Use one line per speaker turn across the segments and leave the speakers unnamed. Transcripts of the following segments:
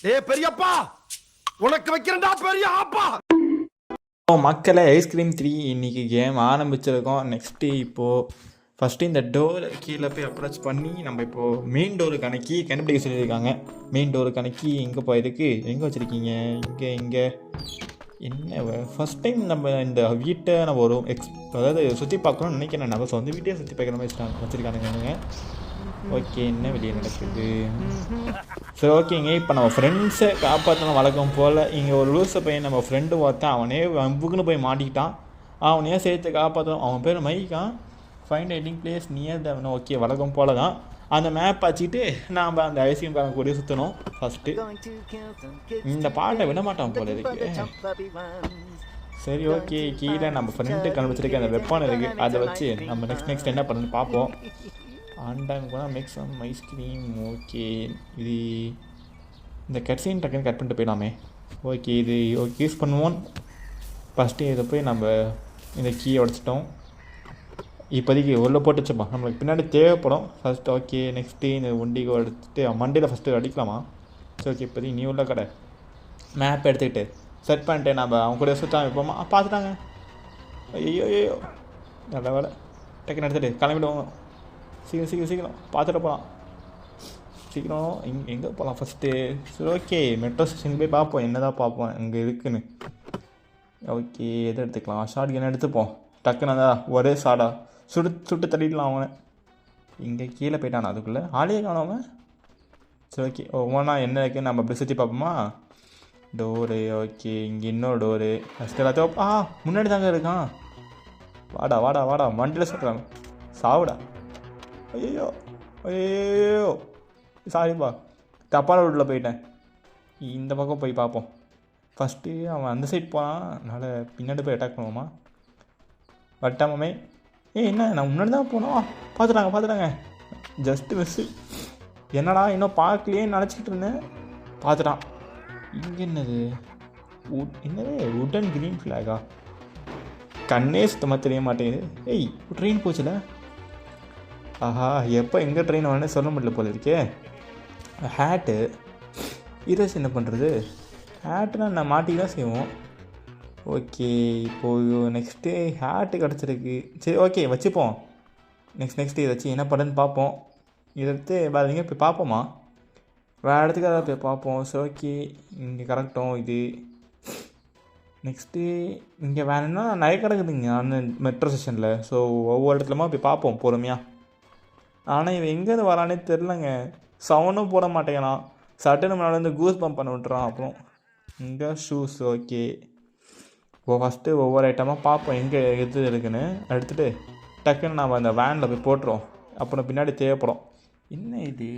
பெரியப்பா உனக்கு வைக்கிறேன்டா பெரிய ஆப்பா.
மக்களை ஐஸ்கிரீம் 3 இன்றைக்கி கேம் ஆரம்பிச்சிருக்கோம். நெக்ஸ்ட்டு இப்போது ஃபஸ்ட்டு இந்த டோர் கீழே போய் அப்ரோச் பண்ணி நம்ம இப்போது மெயின் டோருக்கான கீ கண்டுபிடிக்க சொல்லியிருக்காங்க. மெயின் டோருக்கான கீ எங்கே போயிருக்கு, எங்கே வச்சுருக்கீங்க, இங்கே என்ன ஃபஸ்ட் டைம் நம்ம இந்த வீட்டை நம்ம ஒரு அதாவது சுற்றி பார்க்கணும்னு நினைக்கிறேன். நம்ம சொந்த வீட்டையே சுற்றி பார்க்குற மாதிரி வச்சுருக்கானுங்க. ஓகே, என்ன வெளியே நடக்குது? சரி, ஓகேங்க. இப்போ நம்ம ஃப்ரெண்ட்ஸை காப்பாற்றணும் வழக்கம் போல். இங்கே ஒரு லூஸை பையன் நம்ம ஃப்ரெண்டு பார்த்தேன், அவனே வம்புக்குன்னு போய் மாட்டிக்கிட்டான். அவனையே சேர்த்து காப்பாற்றணும். அவன் பேர் மைக்கான். Find eating place near the. Okay, வழக்கம் போல் தான் அந்த மேப் வச்சுக்கிட்டு நாம் அந்த ஐஸ்கிரீம் காரன் கூட சுற்றணும். ஃபஸ்ட்டு இந்த பாட்டை விட மாட்டான் போல இருக்கு. சரி, ஓகே. கீழே நம்ம ஃப்ரெண்டு கண்டுபிடிச்சிருக்க அந்த வெப்பான் இருக்குது, அதை வச்சு நம்ம நெக்ஸ்ட் என்ன பண்ணுன்னு பார்ப்போம். ஆண்டாங்க போனால் மேக் சம் ஐஸ்கிரீம். ஓகே, இது இந்த கட்ஸைன் டக்குன்னு கட் பண்ணிட்டு போயிடலாமே. ஓகே, இது ஓகே யூஸ் பண்ணுவோம். ஃபஸ்ட்டு இதை போய் நம்ம இந்த கீயை உடச்சிட்டோம். இப்போதைக்கு உள்ளே போட்டு வச்சுப்போம், நம்மளுக்கு பின்னாடி தேவைப்படும். First okay. நெக்ஸ்ட்டு இந்த ஒண்டிகை எடுத்துகிட்டு மண்டியில் ஃபஸ்ட்டு அடிக்கலாமா? சரி, ஓகே. இப்போதைக்கு நீ உள்ள கடை மேப் எடுத்துக்கிட்டு செட் பண்ணிட்டு நம்ம அவங்க கூட சுற்றாம இப்போமா பார்த்துட்டாங்க. ஐயோ நல்ல வேலை. டக்குன்னு எடுத்துகிட்டு கிளம்பிடுவோம். சீக்கிரம் பார்த்துட்டு போகலாம். சீக்கிரம் எங்கே போகலாம் ஃபஸ்ட்டு? சரி, ஓகே. மெட்ரோ ஸ்டேஷனுக்கு போய் பார்ப்போம், என்ன தான் பார்ப்போம் இங்கே இருக்குன்னு. ஓகே, எதை எடுத்துக்கலாம்? ஷார்ட் கன் எடுத்துப்போம். டக்குன்னு தான் ஒரே ஷார்டாக சுட்டு தள்ளிடலாம் அவனை. இங்கே கீழே போயிட்டானா? அதுக்குள்ளே ஆளையே காணாமல். சரி, ஓகே. ஒவ்வொன்றா என்ன இருக்குன்னு நம்ம அப்படி சுற்றி பார்ப்போமா? டோரு. ஓகே, இங்கே இன்னொரு டோரு. ஃபஸ்ட்டு எல்லாத்தையும் முன்னாடி தாங்க இருக்கான். வாடா மண்டியில் சொல்கிறாங்க. சாவுடா. ஐயோ சாரிப்பா, தப்பான ரோட்டில் போயிட்டேன். இந்த பக்கம் போய் பார்ப்போம். ஃபஸ்ட்டு அவன் அந்த சைட் போனான், அதனால் பின்னாடி போய் அட்டாக் பண்ணுவோமா? வட்டாமே. என்ன நான் முன்னாடி தான் போனோம். பார்த்துட்டாங்க. Just miss. என்னடா இன்னும் பார்க்கலையேன்னு நினச்சிக்கிட்டு இருந்தேன். பார்த்துட்டான். இங்கே என்னது உடன் க்ரீன் ஃப்ளாகா? கண்ணே சுத்தமாக தெரிய மாட்டேங்குது. ட்ரெயின் போச்சுல. ஆஹா, எப்போ எங்கே ட்ரெயின் வரணும்னு சொல்ல முடியல போல இருக்கே. ஹேட்டு இரஸ் என்ன பண்ணுறது? ஹேட்டுனா நான் மாட்டிக்கு தான் செய்வோம். ஓகே, இப்போது நெக்ஸ்ட்டு ஹேட்டு கிடச்சிருக்கு. சரி, ஓகே வச்சுப்போம். நெக்ஸ்ட்டு இதை வச்சு என்ன பண்ணுன்னு பார்ப்போம். இதை எடுத்து வேறு எங்கே போய் பார்ப்போமா? வேறு இடத்துக்கு ஏதாவது போய் பார்ப்போம். சரி, ஓகே. இங்கே கரெக்டும் இது. நெக்ஸ்ட்டு இங்கே வேணுன்னா நிறைய கிடக்குதுங்க அந்த மெட்ரோ ஸ்டேஷனில். ஸோ ஒவ்வொரு இடத்துலமா போய் பார்ப்போம் பொறுமையாக. ஆனால் இவன் எங்கேருந்து வரானே தெரிலங்க. சவுண்டும் போட மாட்டேங்கிறான். சட்டுன்னு முன்னாடி வந்து கூஸ் பம்ப் பண்ண விட்டுறான். அப்புறம் இங்கே ஷூஸ். ஓகே, ஃபஸ்ட்டு ஒவ்வொரு ஐட்டமாக பார்ப்போம் எங்கே எது இருக்குன்னு. எடுத்துகிட்டு டக்குன்னு நாம் அந்த வேனில் போய் போட்டுருவோம். அப்புறம் பின்னாடி தேவைப்படும். என்ன இது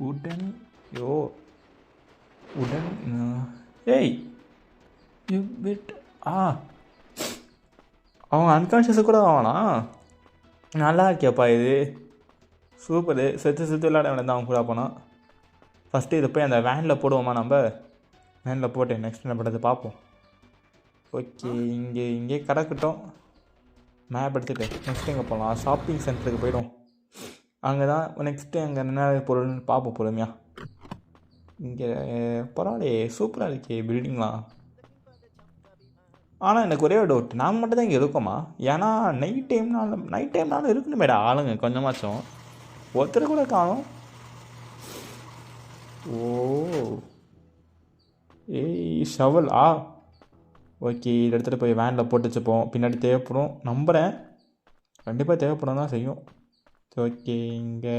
உடன்? உடன். You bit. அவன் அன்கான்ஷியஸு கூட ஆவானா? நல்லா இருக்கியாப்பா இது, சூப்பரு. செத்து விளையாட வேண்டியது அவன் கூட போனான். ஃபஸ்ட்டு இதை போய் அந்த வேனில் போடுவோமா? நம்ம வேனில் போட்டு நெக்ஸ்ட் என்ன பண்ணுறது பார்ப்போம். ஓகே, இங்கே கிடக்கட்டும். மேப் எடுத்துகிட்டு நெக்ஸ்ட்டு எங்கே போகலாம்? ஷாப்பிங் சென்டருக்கு போய்டும். அங்கே தான் நெக்ஸ்ட்டு அங்கே என்ன பொருள்னு பார்ப்போம் பொறுமையாக. இங்கே பரவாயில்லையே, சூப்பராக இருக்கே பில்டிங்லாம். ஆனால் எனக்கு ஒரே டவுட், நாம் மட்டும் தான் இங்கே இருக்கோமா? ஏன்னா நைட் டைம்னாலும் இருக்கணுமேடா ஆளுங்க கொஞ்சமாச்சும். ஒருத்தர் கூட காணும். ஷவல். ஓகே, இதை எடுத்துகிட்டு போய் வேனில் போட்டு வச்சுப்போம். பின்னாடி தேவைப்படும் நம்புகிறேன். கண்டிப்பாக தேவைப்படும் தான் செய்யும். ஓகே, இங்கே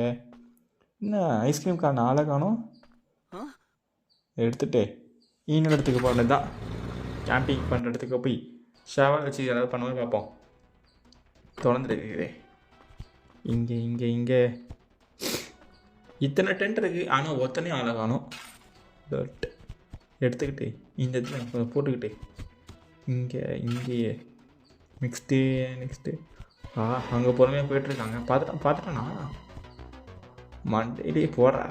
என்ன ஐஸ்கிரீம் காரணம் ஆளை காணும். எடுத்துகிட்டு இன்னொரு இடத்துக்கு போகிறது தான். கேம்பிங் பண்ணுற இடத்துக்கு போய் ஷவல் வச்சு ஏதாவது பண்ணுவோம் பார்ப்போம். தொடர்ந்துருக்குதே இங்கே இத்தனை டென்ட் இருக்குது, ஆனால் ஒத்தனையும் ஆளை காணும். பட் எடுத்துக்கிட்டு இந்த இடத்துல போட்டுக்கிட்டு இங்கேயே நெக்ஸ்ட்டு அங்கே பொறுமையாக போய்ட்டுருக்காங்க. பார்த்துட்டானா? மண்டேலே போடுறா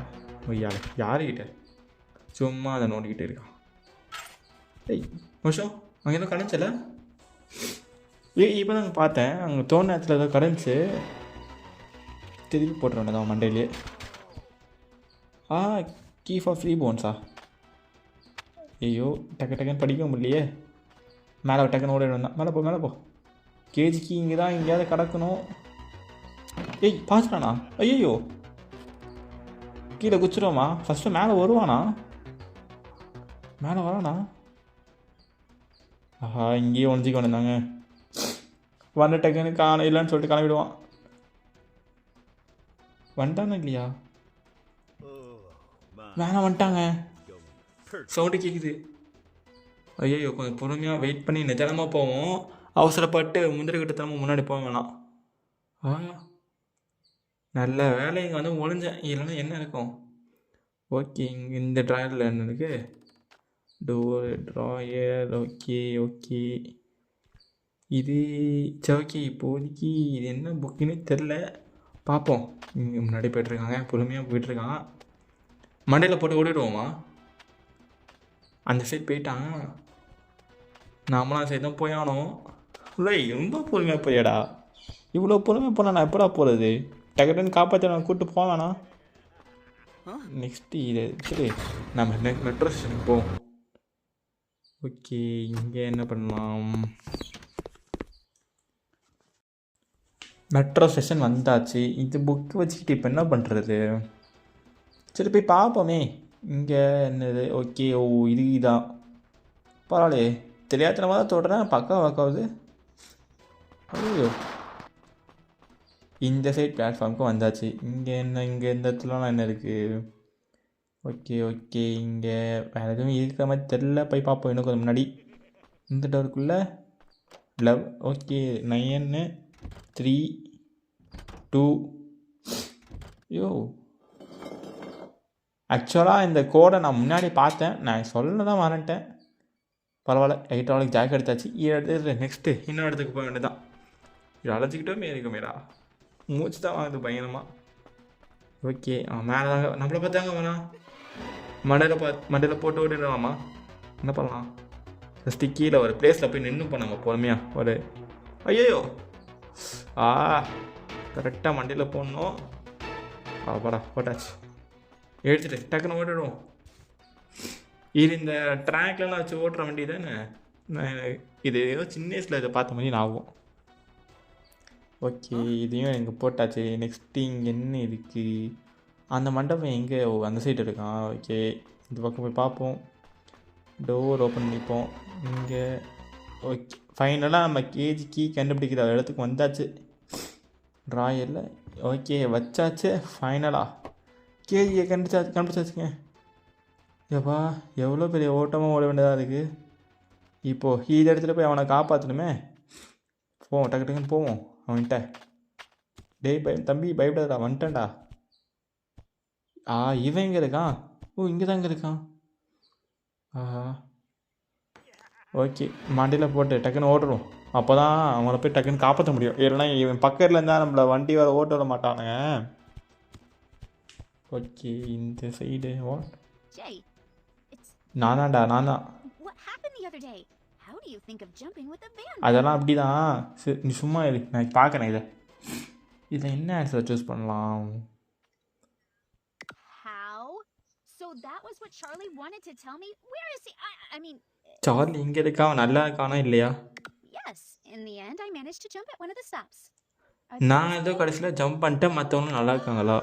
யாருக்கிட்ட சும்மா அதை நோண்டிக்கிட்டு இருக்கான். வருஷம் அங்கே எதுவும் கடைஞ்சல? இப்போ தான் பார்த்தேன், அங்கே தோண நேரத்தில் ஏதோ கடைஞ்சி திருப்பி போட்டுருவேன் தான் மண்டேலே. கீ ஃபார் ஃப்ரீ போன்ஸா? ஐயோ டக்கு டக்குன்னு படிக்க முடியலையே. மேலே டக்குன்னு ஓடிட்டு வந்தான். மேலே போ. கேஜிக்கு இங்கே தான் எங்கேயாவது கிடக்கணும். ஏய் பார்த்துட்டானா? ஐயோ கீழே குச்சிடுவோமா? ஃபஸ்ட்டு மேலே வருவானா? மேலே வரானா? ஆஹா இங்கேயே ஒழிஞ்சிக்க வந்தாங்க. வந்த டக்குன்னு காண இல்லைன்னு சொல்லிட்டு கிளம்பிடுவான். வந்துட்டானா இல்லையா? மேலே வந்துட்டாங்க. சவுண்டு கேட்குது. ஐயோ கொஞ்சம் பொறுமையாக வெயிட் பண்ணி நிதானமாக போவோம். அவசரப்பட்டு முந்திரி கட்டத்தனமாக முன்னாடி போக வேணாம். நல்ல வேலை இங்கே வந்து ஒழிஞ்சேன். இல்லைன்னா என்ன இருக்கும்? ஓகே இங்கே இந்த ட்ராயரில் என்ன இருக்குது? Door drawer. ஓகே இது ஓகே. இப்போதைக்கு இது என்ன புக்குன்னு தெரில. பார்ப்போம். இங்கே முன்னாடி போய்ட்டுருக்காங்க. பொறுமையாக போயிட்டுருக்கான். மண்டையில் போட்டு ஓடிடுவோமா? அந்த சைடு போயிட்டான். நாமளாம் சைடு தான் போயானோம். இல்லை ரொம்ப பொறுமையாக போயாடா. இவ்வளோ பொறுமையாக போனால் நான் எப்படா போகிறது? டக்குன்னு காப்பாற்ற நான் கூப்பிட்டு போவேண்ணா. நெக்ஸ்ட்டு இதை சரி நம்ம மெட்ரோ ஸ்டேஷனுக்கு போவோம். ஓகே இங்கே என்ன பண்ணலாம்? மெட்ரோ ஸ்டேஷன் வந்தாச்சு. இது புக்கு வச்சுக்கிட்டு இப்போ என்ன பண்ணுறது? சரி போய் பார்ப்போமே. இங்கே என்னது? ஓகே ஓ இதுதான் பரவாயில்லையே. தெரியாதனமாக தான் தொடுறேன். பக்கம் வாக்காவது. ஐயோ இந்த சைட் பிளாட்ஃபார்முக்கு வந்தாச்சு. இங்கே என்ன? இங்கே இந்த இடத்துலலாம் என்ன இருக்குது? ஓகே இங்கே வேறு எதுவும் இருக்கிற மாதிரி தெரில. போய் பார்ப்போம் இன்னும் கொஞ்சம் முன்னாடி. இந்த டோருக்குள்ளே லவ். ஓகே 9 3 2 ஐயோ ஆக்சுவலாக இந்த கோடை நான் முன்னாடி பார்த்தேன். நான் சொல்ல தான் வரேன்ட்டேன். பரவாயில்ல 8 ஹவருக்கு ஜாக் எடுத்தாச்சு. எடுத்து நெக்ஸ்ட்டு இன்னொரு இடத்துக்கு போக வேண்டியதான். இது அழைச்சிக்கிட்டோமே இருக்குமேடா. மூச்சு தான் வாங்குது பயங்கரமாக. ஓகே மேலே தாங்க நம்மளை பார்த்தாங்க வேணாம். மண்டையில் போட்டு ஓடிடலாமா? என்ன பண்ணலாம்? ஃபஸ்ட்டு கீழே ஒரு பிளேஸில் போய் நின்று போனாங்க பொறுமையாக. ஒரு ஐயோ கரெக்டாக மண்டையில் போடணும். படா போட்டாச்சு. எடுத்துட்டு டக்குன்னு ஓடிடுவோம். இது இந்த ட்ராக்லாம் வச்சு ஓட்டுற வண்டி தானே. இது ஏதோ சின்ன வயசில் இதை பார்த்த மாதிரி நான் ஆகும். ஓகே இதையும் எங்கே போட்டாச்சு. நெக்ஸ்ட்டு இங்கே என்ன இருக்குது? அந்த மண்டபம் எங்கே? அந்த சைடு இருக்கான். ஓகே இந்த பக்கம் போய் பார்ப்போம். டோர் ஓப்பன் பண்ணிப்போம். இங்கே ஓகே ஃபைனலாக நம்ம கேஜிக்கு கண்டுபிடிக்கிற இடத்துக்கு வந்தாச்சு. ட்ராயரில் ஓகே வச்சாச்சு. ஃபைனலாக கேஜியை கண்டுபிடிச்சாச்சுங்க. எப்பா எவ்வளோ பெரிய ஓட்டமாக ஓட வேண்டியதாக இருக்குது. இப்போது இந்த இடத்துல போய் அவனை காப்பாற்றணுமே. போவோம் டக்குன்னு போவோம் அவன்கிட்ட. டேய் தம்பி பயப்படாதடா வந்துட்டேன்டா. இவன் எங்கே இருக்கான்? இங்கே தான் இருக்கான். ஓகே மண்டியில் போட்டு டக்குன்னு ஓட்டுறோம். அப்போ தான் அவங்கள போய் டக்குன்னு காப்பாற்ற முடியும். இல்லைன்னா இவன் பக்கத்தில் இருந்தால் நம்மளை வண்டி வர ஓட்ட விட மாட்டானுங்க. ஓகே இந்த சைடு நான் தான். அதெல்லாம் அப்படி தான். நீ சும்மா இரு, நான் பார்க்குறேன். இதில் என்ன ஆன்சர் சூஸ் பண்ணலாம்? சார்லி இங்கே இருக்கா? நல்லா இருக்கானா இல்லையா? நான் ஏதோ கடைசியில் ஜம்ப் பண்ணிட்டேன். மற்றவங்களும் நல்லா இருக்காங்களா?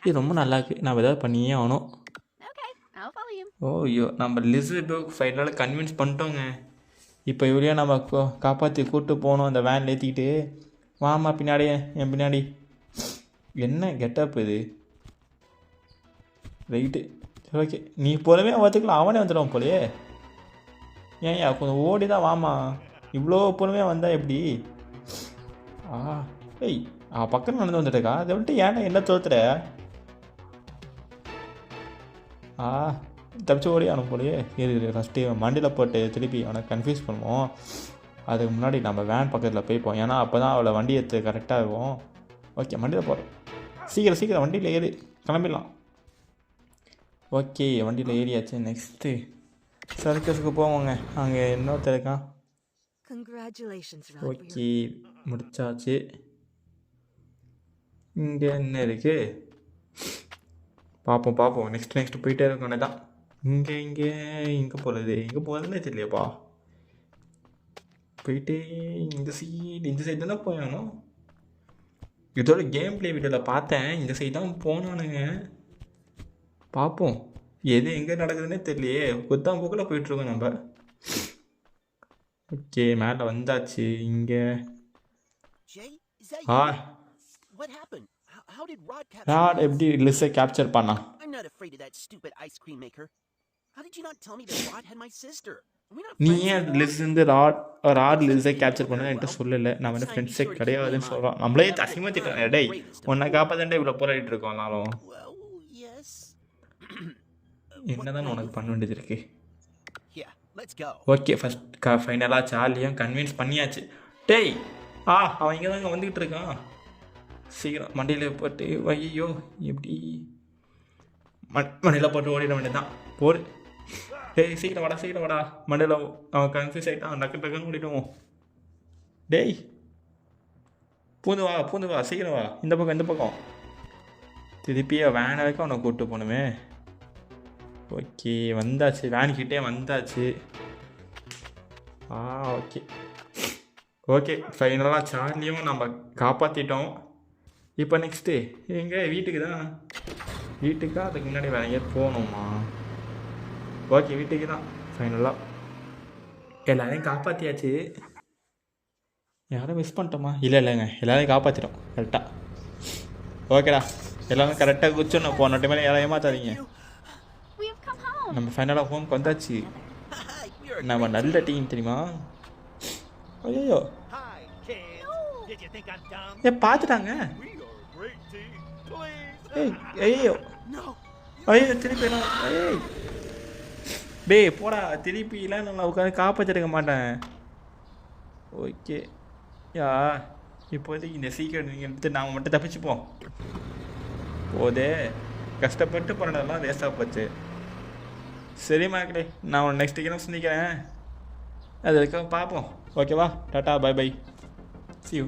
இது ரொம்ப நல்லா இருக்கு. நான் ஏதாவது பண்ணியே ஆகணும். ஐயோ நம்ம லிசபெத் ஃபைனலாக கன்வின்ஸ் பண்ணிட்டோங்க. இப்போ இவரையா நம்ம காப்பாற்றி கூப்பிட்டு போகணும். அந்த வேன் ஏற்றிக்கிட்டு வாமா பின்னாடியே என் பின்னாடி. என்ன கெட்டப் இது? ரைட்டு சரி ஓகே நீ போலவே பார்த்துக்கலாம். அவனே வந்துடுவான் போலையே. ஏன்யா கொஞ்சம் ஓடி தான் வாமா. இவ்வளோ பொறுமையாக வந்தால் எப்படி? ஏய் பக்கம் நடந்து வந்துட்டேக்கா. அதை விட்டு ஏன்டா என்ன தோத்துற? தப்பிச்சு ஓடி அவனுக்கு போலையே. இது ஃபஸ்ட்டு மண்டியில் போட்டு திருப்பி அவனை கன்ஃபியூஸ் பண்ணுவோம். அதுக்கு முன்னாடி நம்ம வேன் பக்கத்தில் போய்ப்போம். ஏன்னா அப்போ தான் அவளை வண்டி எடுத்து கரெக்டாக இருக்கும். ஓகே மண்டியில் போகிறோம். சீக்கிரம் வண்டியில் ஏறி கிளம்பிடலாம். ஓகே வண்டியில் ஏறியாச்சு. நெக்ஸ்ட்டு சர்க்கஸுக்கு போவோங்க. அங்கே இன்னொருத்தர் இருக்கான். ஓகே முடிச்சாச்சு. இங்கே என்ன இருக்குது? பார்ப்போம் நெக்ஸ்ட் போயிட்டே இருக்கோன்னே தான். எங்கே போகிறதுனே தெரியலையப்பா. போயிட்டு இந்த சைடு தானே போயானோ. இதோட கேம் பிளே வீடியோவில் பார்த்தேன், இந்த சைடு தான் போனானுங்க. பார்ப்போம் எது எங்கே நடக்குதுன்னே தெரியலையே. குத்தாம் போக்கில் போயிட்டுருக்கோம் நம்ம. ஓகே மேலே வந்தாச்சு. இங்கே ராட் எப்படி லிஸ்ஸை கேப்சர் பண்ணா? நீ ஏன் லிஸ்ஸு ராட் லிஸ்ஸை கேப்சர் பண்ண என்கிட்ட சொல்லலை. நான் வந்து ஃப்ரெண்ட்ஸே கிடையாதுன்னு சொல்கிறோம். நம்மளே அசிங்கமாக திட்டேன். டேய் உன்னை காப்பாதாண்டே இவ்வளோ போராடிட்டு இருக்கோம். நானும் என்னதான் உனக்கு பண்ண வேண்டியது இருக்கு. ஓகே ஃபைனலாக சார்லியும் கன்வின்ஸ் பண்ணியாச்சு. டேய் அவன் இங்கே தாங்க வந்துக்கிட்டு இருக்கான். சீக்கிரம் மண்டியில் போட்டு ஐயோ எப்படி மண்டியில் போட்டு ஓடிட வேண்டியதான். போடு டேய் சீக்கிரம் வாடா. மண்டியில் அவன் கன்ஃபியூஸ் ஆகிட்டான். டக்குன்னு ஓடிடுவோம். டேய் பூந்து வா சீக்கிரம் வா. இந்த பக்கம் திருப்பி வேன் வரைக்கும் அவனை கூப்பிட்டு போகணுமே. ஓகே வந்தாச்சு, வேன்கிட்டே வந்தாச்சு. ஓகே ஃபைனலாக சார்லியும் நம்ம காப்பாற்றிட்டோம். இப்போ நெக்ஸ்ட்டு எங்கே வீட்டுக்கா அதுக்கு முன்னாடி வேறு எங்கேயாவது போகணுமா? ஓகே வீட்டுக்கு தான். ஃபைனலாக எல்லாரையும் காப்பாற்றியாச்சு. யாரும் மிஸ் பண்ணிட்டோமா? இல்லைங்க எல்லாரையும் காப்பாற்றிட்டோம் கரெக்டாக. ஓகேடா எல்லாரும் கரெக்டாக குச்சிடணும். போன டைம் யாரும் ஏமாத்தாதீங்க. நம்ம ஃபைனலாக ஹோம்க்கு வந்தாச்சு. நம்ம நல்ல டீம் தெரியுமா? ஐயோ பார்த்துட்டாங்க. ஐயோ திருப்பி டேய் போடா. திருப்பிலாம் நான் உட்காந்து காப்பாற்றிருக்க மாட்டேன். ஓகே இப்போதைக்கு இந்த சீக்கிரம் நீங்கள் எடுத்து நாம் மட்டும் தப்பிச்சுப்போம். போதே கஷ்டப்பட்டு போனதெல்லாம் வேஸ்ட்டாக போச்சு. சரி மக்களே, நான் நெக்ஸ்ட் கேம் சந்திக்கிறேன். அது வரைக்கும் பார்ப்போம். ஓகேவா? Tata bye. See you.